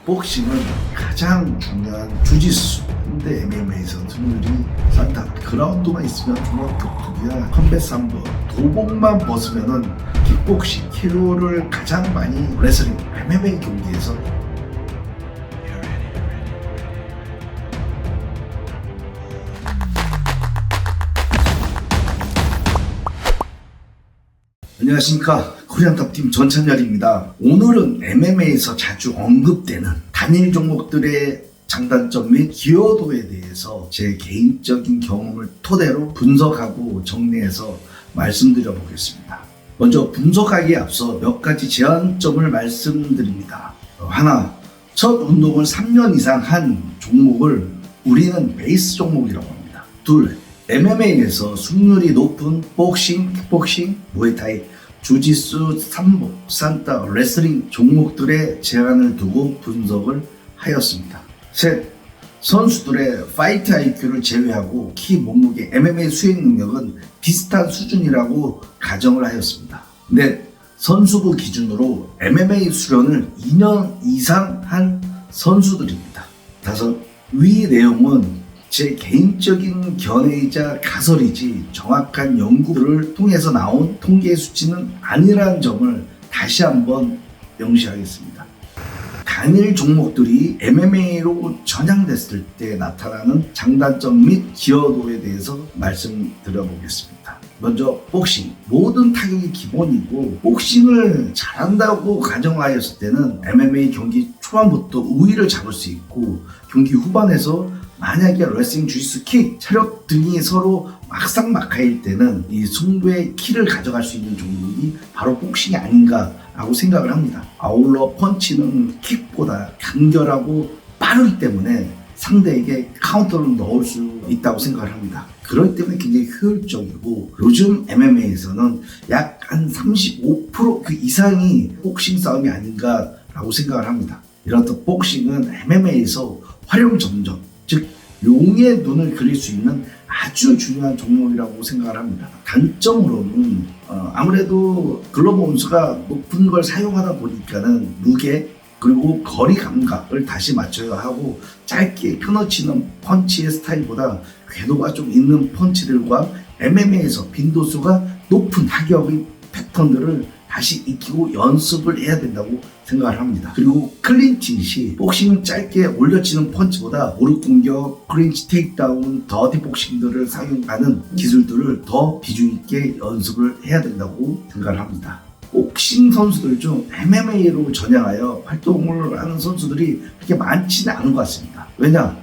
복싱은 가장 중요한 주짓수. 근데 MMA에서는 승률이 쌓다. 그라운드만 있으면 종합 격투기야 컴뱃 3번. 도복만 벗으면은 킥복싱, KO를 가장 많이 레슬링, MMA 경기에서 안녕하십니까, 코리안탑팀 전찬열입니다. 오늘은 MMA에서 자주 언급되는 단일 종목들의 장단점 및 기여도에 대해서 제 개인적인 경험을 토대로 분석하고 정리해서 말씀드려 보겠습니다. 먼저 분석하기에 앞서 몇 가지 제한점을 말씀드립니다. 하나, 첫 운동을 3년 이상 한 종목을 우리는 베이스 종목이라고 합니다. 둘, MMA에서 승률이 높은 복싱, 킥복싱, 무에타이, 주짓수, 삼보, 산타, 레슬링 종목들의 제한을 두고 분석을 하였습니다. 셋, 선수들의 파이트 IQ를 제외하고 키, 몸무게, MMA 수행 능력은 비슷한 수준이라고 가정을 하였습니다. 넷, 선수부 기준으로 MMA 수련을 2년 이상 한 선수들입니다. 다섯, 위 내용은 제 개인적인 견해이자 가설이지 정확한 연구를 통해서 나온 통계 수치는 아니라는 점을 다시 한번 명시하겠습니다. 단일 종목들이 MMA로 전향됐을 때 나타나는 장단점 및 기여도에 대해서 말씀드려보겠습니다. 먼저 복싱. 모든 타격이 기본이고 복싱을 잘한다고 가정하였을 때는 MMA 경기 초반부터 우위를 잡을 수 있고 경기 후반에서 만약에 레슬링, 주짓수, 킥, 체력 등이 서로 막상막하일 때는 이 승부의 키를 가져갈 수 있는 종목이 바로 복싱이 아닌가라고 생각을 합니다. 아울러 펀치는 킥보다 간결하고 빠르기 때문에 상대에게 카운터를 넣을 수 있다고 생각을 합니다. 그렇기 때문에 굉장히 효율적이고 요즘 MMA에서는 약 한 35% 그 이상이 복싱 싸움이 아닌가라고 생각을 합니다. 이렇듯 복싱은 MMA에서 활용 점점, 즉 용의 눈을 그릴 수 있는 아주 중요한 종목이라고 생각을 합니다. 단점으로는 아무래도 글러브 온수가 높은 걸 사용하다 보니까는 무게 그리고 거리 감각을 다시 맞춰야 하고 짧게 끊어치는 펀치의 스타일보다 궤도가 좀 있는 펀치들과 MMA에서 빈도수가 높은 타격의 패턴들을 다시 익히고 연습을 해야 된다고 생각을 합니다. 그리고 클린치 시 복싱은 짧게 올려치는 펀치보다 무릎 공격, 클린치 테이크다운, 더티 복싱들을 사용하는 기술들을 더 비중 있게 연습을 해야 된다고 생각을 합니다. 복싱 선수들 중 MMA로 전향하여 활동을 하는 선수들이 그렇게 많지는 않은 것 같습니다. 왜냐?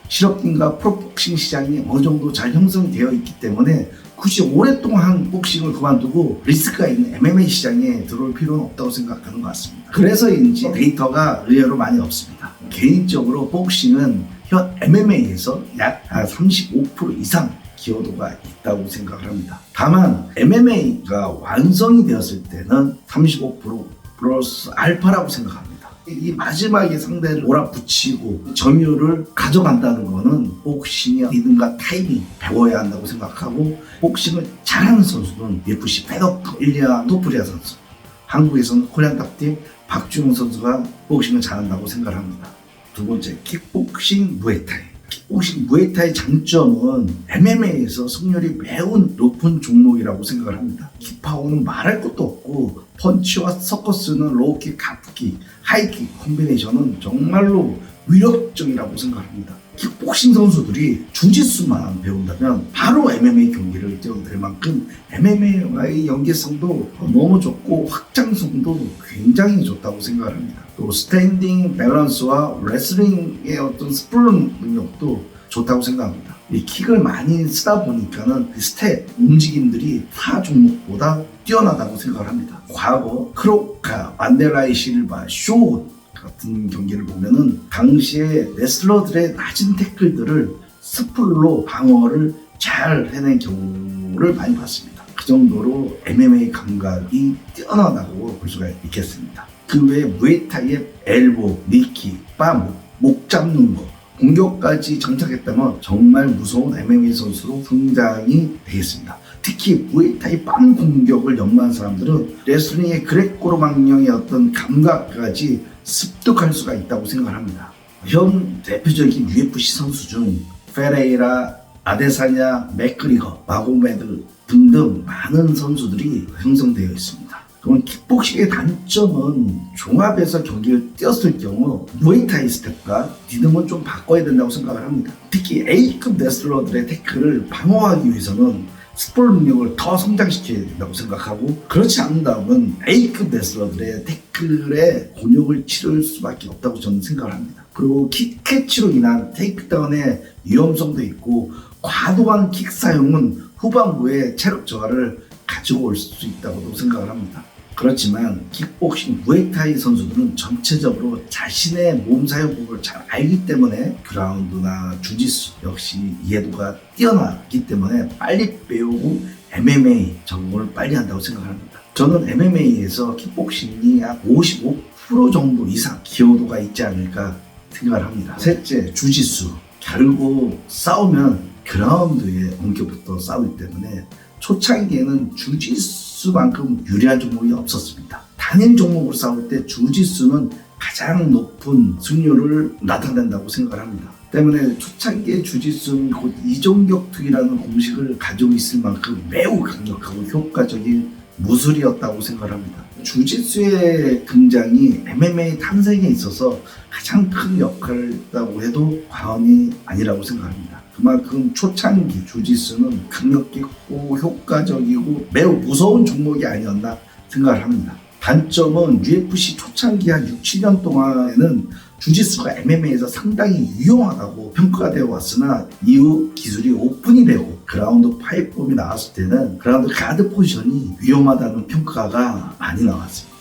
실업팀과 프로복싱 시장이 어느 정도 잘 형성이 되어 있기 때문에 굳이 오랫동안 복싱을 그만두고 리스크가 있는 MMA 시장에 들어올 필요는 없다고 생각하는 것 같습니다. 그래서인지 데이터가 의외로 많이 없습니다. 개인적으로 복싱은 현 MMA에서 약 35% 이상 기여도가 있다고 생각을 합니다. 다만 MMA가 완성이 되었을 때는 35% 플러스 알파라고 생각합니다. 이 마지막에 상대를 몰아붙이고 점유율을 가져간다는 거는 복싱의 리듬과 타이밍 배워야 한다고 생각하고 복싱을 잘하는 선수는 UFC 패더프, 일리아 토프리아 선수, 한국에서는 코리안탑팀 박주영 선수가 복싱을 잘한다고 생각을 합니다. 두 번째, 킥복싱, 무에타이. 킥복싱, 무에타이 장점은 MMA에서 승률이 매우 높은 종목이라고 생각을 합니다. 킥파워는 말할 것도 없고 펀치와 서커스는 로우킥, 하프킥, 하이킥 콤비네이션은 정말로 위력적이라고 생각합니다. 킥복싱 선수들이 주짓수만 배운다면 바로 MMA 경기를 뛰어도 될 만큼 MMA와의 연계성도 너무 좋고 확장성도 굉장히 좋다고 생각을 합니다. 또 스탠딩 밸런스와 레슬링의 어떤 스프링 능력도 좋다고 생각합니다. 이 킥을 많이 쓰다 보니까는 스텝, 움직임들이 타 종목보다 뛰어나다고 생각을 합니다. 과거 크로카, 만델라이 실바, 쇼 같은 경기를 보면은 당시에 레슬러들의 낮은 태클들을 스플로 방어를 잘 해낸 경우를 많이 봤습니다. 그 정도로 MMA 감각이 뛰어나다고 볼 수가 있겠습니다. 그 외에 무에타이의 엘보, 니키, 목 잡는 거, 공격까지 장착했다면 정말 무서운 MMA 선수로 성장이 되겠습니다. 특히 무에타이 빰 공격을 연마한 사람들은 레슬링의 그레코로망령의 어떤 감각까지 습득할 수가 있다고 생각합니다. 현 대표적인 UFC 선수 중 페레이라, 아데사냐, 맥그리거, 마고메드 등등 많은 선수들이 형성되어 있습니다. 그럼 킥복싱의 단점은 종합에서 경기를 뛰었을 경우 무에타이 스텝과 리듬은 좀 바꿔야 된다고 생각을 합니다. 특히 A급 레슬러들의 태클을 방어하기 위해서는 스포 능력을 더 성장시켜야 된다고 생각하고, 그렇지 않는다면 A급 레슬러들의 태클에 곤욕을 치를 수밖에 없다고 저는 생각을 합니다. 그리고 킥 캐치로 인한 테이크다운의 위험성도 있고, 과도한 킥 사용은 후반부에 체력 저하를 가지고 올 수 있다고 생각을 합니다. 그렇지만 킥복싱, 무에타이 선수들은 전체적으로 자신의 몸 사용법을 잘 알기 때문에 그라운드나 주짓수 역시 이해도가 뛰어나기 때문에 빨리 배우고 MMA 적응을 빨리 한다고 생각합니다. 저는 MMA에서 킥복싱이 약 55% 정도 이상 기여도가 있지 않을까 생각을 합니다. 셋째, 주짓수. 결국 싸우면 그라운드의 언격부터 싸우기 때문에 초창기에는 주짓수만큼 유리한 종목이 없었습니다. 단일 종목으로 싸울 때 주짓수는 가장 높은 승률을 나타낸다고 생각을 합니다. 때문에 초창기의 주짓수는 곧 이종격투기라는 공식을 가지고 있을 만큼 매우 강력하고 효과적인 무술이었다고 생각을 합니다. 주짓수의 등장이 MMA 탄생에 있어서 가장 큰 역할을 했다고 해도 과언이 아니라고 생각합니다. 그만큼 초창기 주짓수는 강력했고 효과적이고 매우 무서운 종목이 아니었나 생각을 합니다. 단점은 UFC 초창기 한 6, 7년 동안에는 주짓수가 MMA에서 상당히 유용하다고 평가가 되어 왔으나 이후 기술이 오픈이 되고 그라운드 파이법이 나왔을 때는 그라운드 가드 포지션이 위험하다는 평가가 많이 나왔습니다.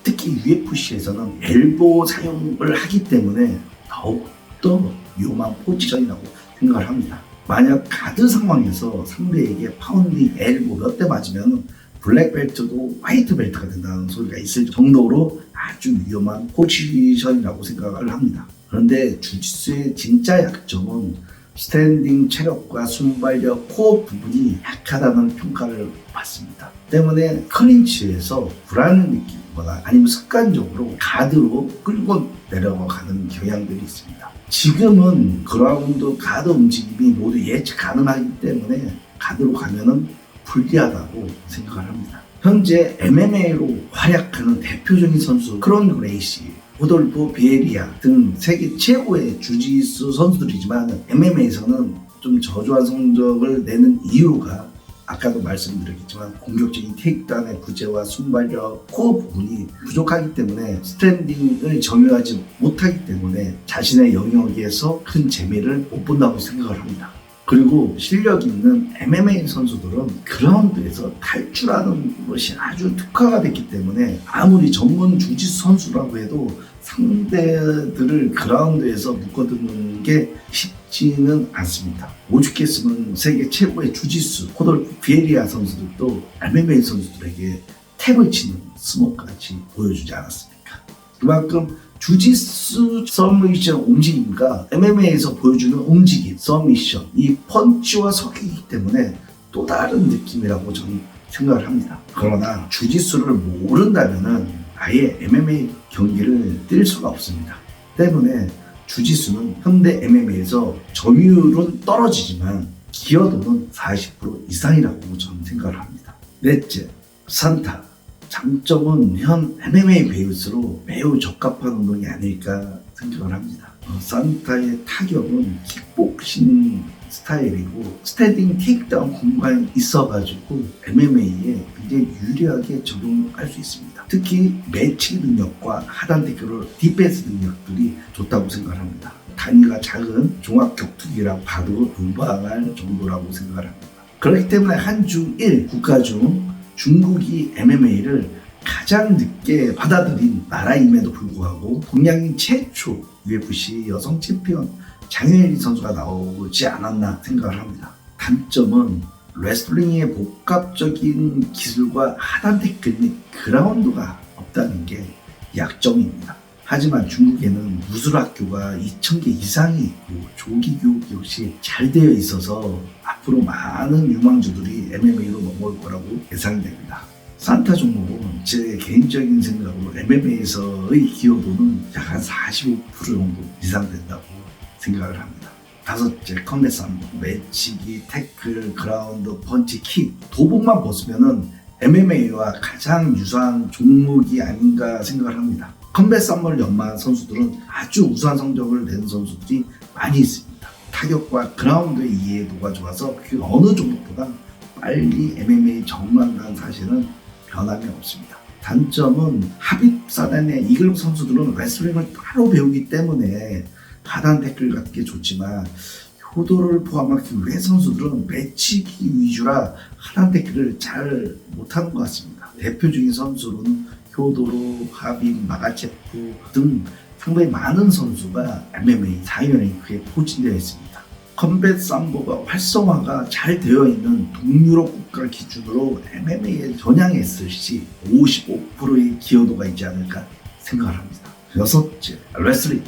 특히 UFC에서는 엘보 사용을 하기 때문에 더욱더 위험한 포지션이라고 생각을 합니다. 만약 가드 상황에서 상대에게 파운딩, 엘보 몇 대 맞으면 블랙벨트도 화이트벨트가 된다는 소리가 있을 정도로 아주 위험한 포지션이라고 생각을 합니다. 그런데 주짓수의 진짜 약점은 스탠딩 체력과 순발력, 코어 부분이 약하다는 평가를 받습니다. 때문에 클린치에서 불안을 느끼거나 아니면 습관적으로 가드로 끌고 내려가는 경향들이 있습니다. 지금은 그라운드 가드 움직임이 모두 예측 가능하기 때문에 가드로 가면은 불리하다고 생각을 합니다. 현재 MMA로 활약하는 대표적인 선수 크론 그레이시, 호돌프 비에리아 등 세계 최고의 주짓수 선수들이지만 MMA에서는 좀 저조한 성적을 내는 이유가 아까도 말씀드렸겠지만 공격적인 테이크다운의 부재와 순발력, 코어 부분이 부족하기 때문에 스탠딩을 점유하지 못하기 때문에 자신의 영역에서 큰 재미를 못 본다고 생각을 합니다. 그리고 실력 있는 MMA 선수들은 그라운드에서 탈출하는 것이 아주 특화가 됐기 때문에 아무리 전문 주짓수 선수라고 해도 상대들을 그라운드에서 묶어두는 게 쉽지는 않습니다. 오죽했으면 세계 최고의 주짓수 호돌프 비에리아 선수들도 MMA 선수들에게 탭을 치는 스모까지 보여주지 않았습니까? 그만큼 주짓수 서미션 움직임과 MMA에서 보여주는 움직임, 서미션, 이 펀치와 섞이기 때문에 또 다른 느낌이라고 저는 생각을 합니다. 그러나 주짓수를 모른다면 아예 MMA 경기를 뛸 수가 없습니다. 때문에 주짓수는 현대 MMA에서 점유율은 떨어지지만 기여도는 40% 이상이라고 저는 생각을 합니다. 넷째, 산타. 장점은 현 MMA 베이스로 매우 적합한 운동이 아닐까 생각을 합니다. 산타의 타격은 킥복싱 스타일이고 스탠딩 테이크다운 공간이 있어가지고 MMA에 굉장히 유리하게 적용할 수 있습니다. 특히 매치 능력과 하단 태클, 디펜스 능력들이 좋다고 생각을 합니다. 단위가 작은 종합격투기라고 봐도 무방할 정도라고 생각을 합니다. 그렇기 때문에 한중1 국가 중 중국이 MMA를 가장 늦게 받아들인 나라임에도 불구하고 동양인 최초 UFC 여성 챔피언 장혜리 선수가 나오지 않았나 생각을 합니다. 단점은 레슬링의 복합적인 기술과 하단 태클 및 그라운드가 없다는 게 약점입니다. 하지만 중국에는 무술학교가 2,000개 이상이 있고 조기 교육 역시 잘 되어 있어서 앞으로 많은 유망주들이 MMA로 넘어올 거라고 예상됩니다. 산타 종목은 제 개인적인 생각으로 MMA에서의 기여도는 약 한 45% 정도 이상 된다고 생각을 합니다. 다섯째, 컴뱃 삼보, 매치기, 태클, 그라운드, 펀치, 킥, 도복만 벗으면은 MMA와 가장 유사한 종목이 아닌가 생각을 합니다. 컴뱃 삼보를 연마한 선수들은 아주 우수한 성적을 낸 선수들이 많이 있습니다. 타격과 그라운드의 이해도가 좋아서 그 어느 종목보다 빨리 MMA 적응한다는 사실은 변함이 없습니다. 단점은 합입사단의 이글록 선수들은 레슬링을 따로 배우기 때문에 하단 태클 같은 게 좋지만 효도를 포함한 그 외 선수들은 매치기 위주라 하단 태클을 잘 못하는 것 같습니다. 대표적인 선수로는 효도로, 하빈, 마가체프 등 상당히 많은 선수가 MMA 4위 랭크에 포진되어 있습니다. 컴뱃 삼보가 활성화가 잘 되어 있는 동유럽 국가 기준으로 MMA에 전향했을 시 55%의 기여도가 있지 않을까 생각을 합니다. 여섯째, 레슬링.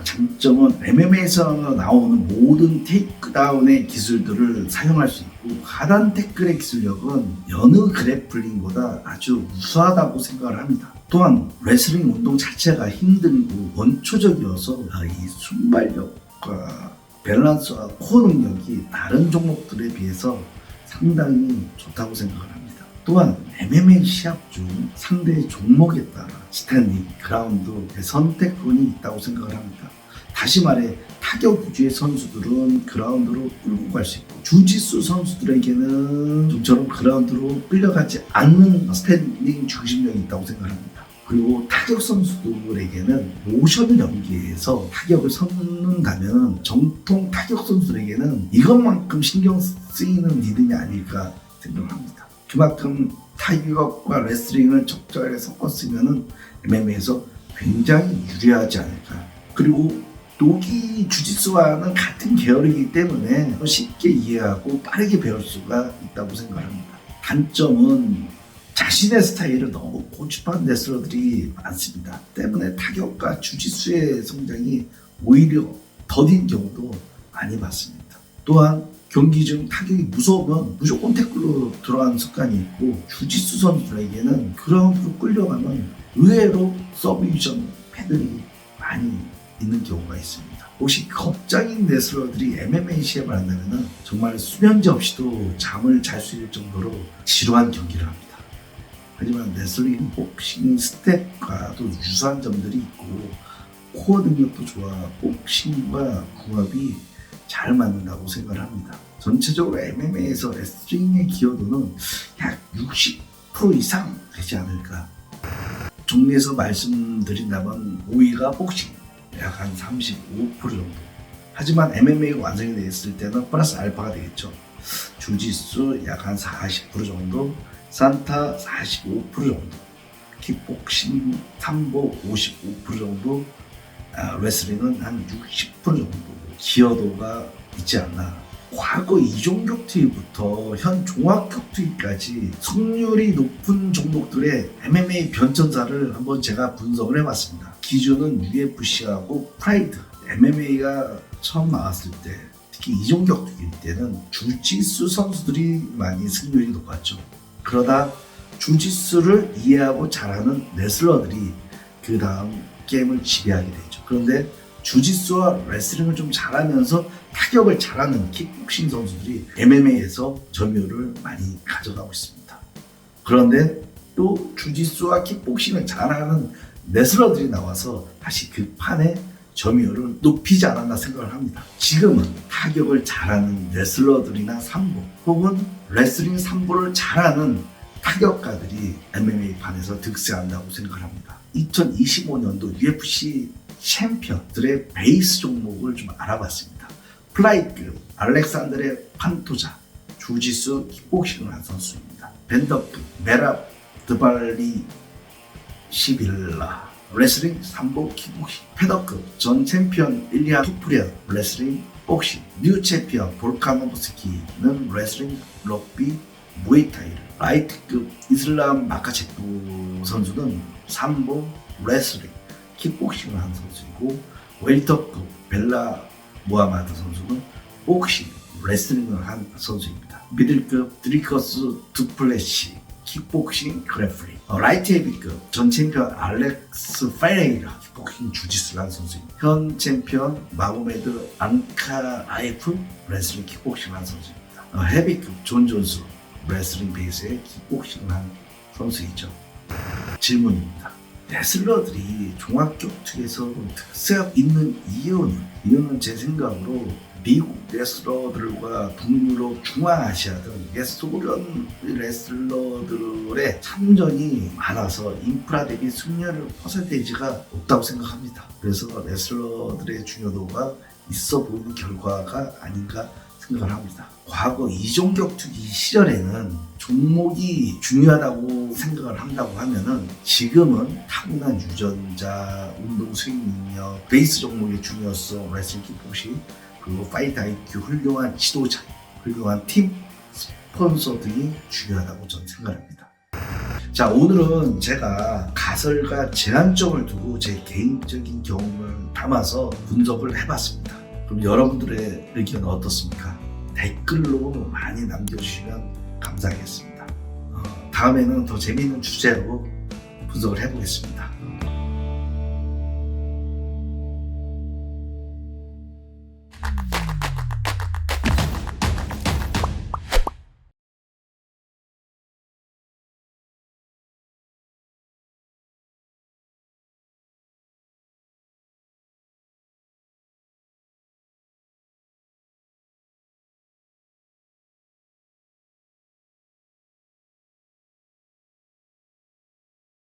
장점은 MMA에서 나오는 모든 테이크다운의 기술들을 사용할 수 있고 하단 태클의 기술력은 여느 그래플링보다 아주 우수하다고 생각을 합니다. 또한 레슬링 운동 자체가 힘들고 원초적이어서 이 순발력과 밸런스와 코어 능력이 다른 종목들에 비해서 상당히 좋다고 생각을 합니다. 또한 MMA 시합 중 상대의 종목에 따라 스탠딩, 그라운드의 선택권이 있다고 생각을 합니다. 다시 말해 타격 위주의 선수들은 그라운드로 끌고 갈 수 있고 주짓수 선수들에게는 좀처럼 그라운드로 끌려가지 않는 스탠딩 중심력이 있다고 생각합니다. 그리고 타격 선수들에게는 모션을 연계해서 타격을 섞는다면 정통 타격 선수들에게는 이것만큼 신경 쓰이는 리듬이 아닐까 생각합니다. 그만큼 타격과 레슬링을 적절하게 섞었으면 MMA에서 굉장히 유리하지 않을까. 그리고 노기 주짓수와는 같은 계열이기 때문에 쉽게 이해하고 빠르게 배울 수가 있다고 생각합니다. 단점은 자신의 스타일을 너무 고집한 레슬러들이 많습니다. 때문에 타격과 주짓수의 성장이 오히려 더딘 경우도 많이 봤습니다. 또한 경기 중 타격이 무서우면 무조건 태클로 들어가는 습관이 있고 주짓수 선수들에게는 그라운드로 끌려가면 의외로 서브미션 패들이 많이 있는 경우가 있습니다. 혹시 겁장인 레슬러들이 MMA 시합을 한다면 정말 수면제 없이도 잠을 잘 수 있을 정도로 지루한 경기를 합니다. 하지만 레슬링, 복싱, 스텝과도 유사한 점들이 있고 코어 능력도 좋아 복싱과 궁합이 잘 맞는다고 생각을 합니다. 전체적으로 MMA에서 레슬링의 기여도는 약 60% 이상 되지 않을까. 정리해서 말씀드린다면 5위가 복싱, 약 한 35% 정도. 하지만 MMA가 완성이 됐을 때는 플러스 알파가 되겠죠. 주짓수 약 한 40% 정도, 산타 45% 정도, 킥복싱, 삼보 55% 정도, 레슬링은 한 60% 정도 기여도가 있지 않나. 과거 이종격 투입부터 현 종합격 투입까지 승률이 높은 종목들의 MMA 변천사를 한번 제가 분석을 해봤습니다. 기준은 UFC하고 프라이드. MMA가 처음 나왔을 때 특히 이종격 투입 때는 주짓수 선수들이 많이 승률이 높았죠. 그러다 주짓수를 이해하고 잘하는 레슬러들이 그 다음 게임을 지배하게 되죠. 그런데 주짓수와 레슬링을 좀 잘하면서 타격을 잘하는 킥복싱 선수들이 MMA에서 점유율을 많이 가져가고 있습니다. 그런데 또 주짓수와 킥복싱을 잘하는 레슬러들이 나와서 다시 그 판에 점유율을 높이지 않았나 생각을 합니다. 지금은 타격을 잘하는 레슬러들이나 삼보 혹은 레슬링 삼보를 잘하는 타격가들이 MMA 판에서 득세한다고 생각을 합니다. 2025년도 UFC 챔피언들의 베이스 종목을 좀 알아봤습니다. 플라이급 알렉산드레 판토자, 주짓수 킥복싱을 한 선수입니다. 벤더급 메랍 드발리 시빌라, 레슬링 삼보 킥복싱. 패더급 전 챔피언 일리아 투프리안, 레슬링 복싱. 뉴 챔피언 볼카노브스키는 레슬링 럭비 무에타이를. 라이트급 이슬람 마카체프 선수는 삼보 레슬링 킥복싱을 한 선수이고, 웰터급 벨라 무하마드 선수는 복싱 레슬링을 한 선수입니다. 미들급 드리커스 두플래시 킥복싱 그래플링. 라이트 헤비급 전 챔피언 알렉스 페레이라 킥복싱 주짓수라는 선수입니다. 현 챔피언 마고메드 앙카라에프 레슬링 킥복싱하는 선수입니다. 헤비급 존 존스 레슬링 베이스의 킥복싱하는 선수이죠. 질문입니다. 레슬러들이 종합격투에서 특색 있는 이유는 제 생각으로 미국 레슬러들과 북유럽, 중앙아시아 등 소련 레슬러들의 참전이 많아서 인프라 대비 승률 퍼센테이지가 높다고 생각합니다. 그래서 레슬러들의 중요도가 있어 보이는 결과가 아닌가 생각을 합니다. 과거 이종격투기 시절에는 종목이 중요하다고 생각을 한다고 하면은 지금은 타고난 유전자, 운동 수행 능력, 베이스 종목의 중요성, 레슬링 킥복싱, 그리고 파이트 IQ, 훌륭한 지도자, 훌륭한 팀, 스폰서 등이 중요하다고 저는 생각합니다. 자, 오늘은 제가 가설과 제한점을 두고 제 개인적인 경험을 담아서 분석을 해봤습니다. 그럼 여러분들의 의견은 어떻습니까? 댓글로 많이 남겨주시면 감사하겠습니다. 다음에는 더 재미있는 주제로 분석을 해보겠습니다.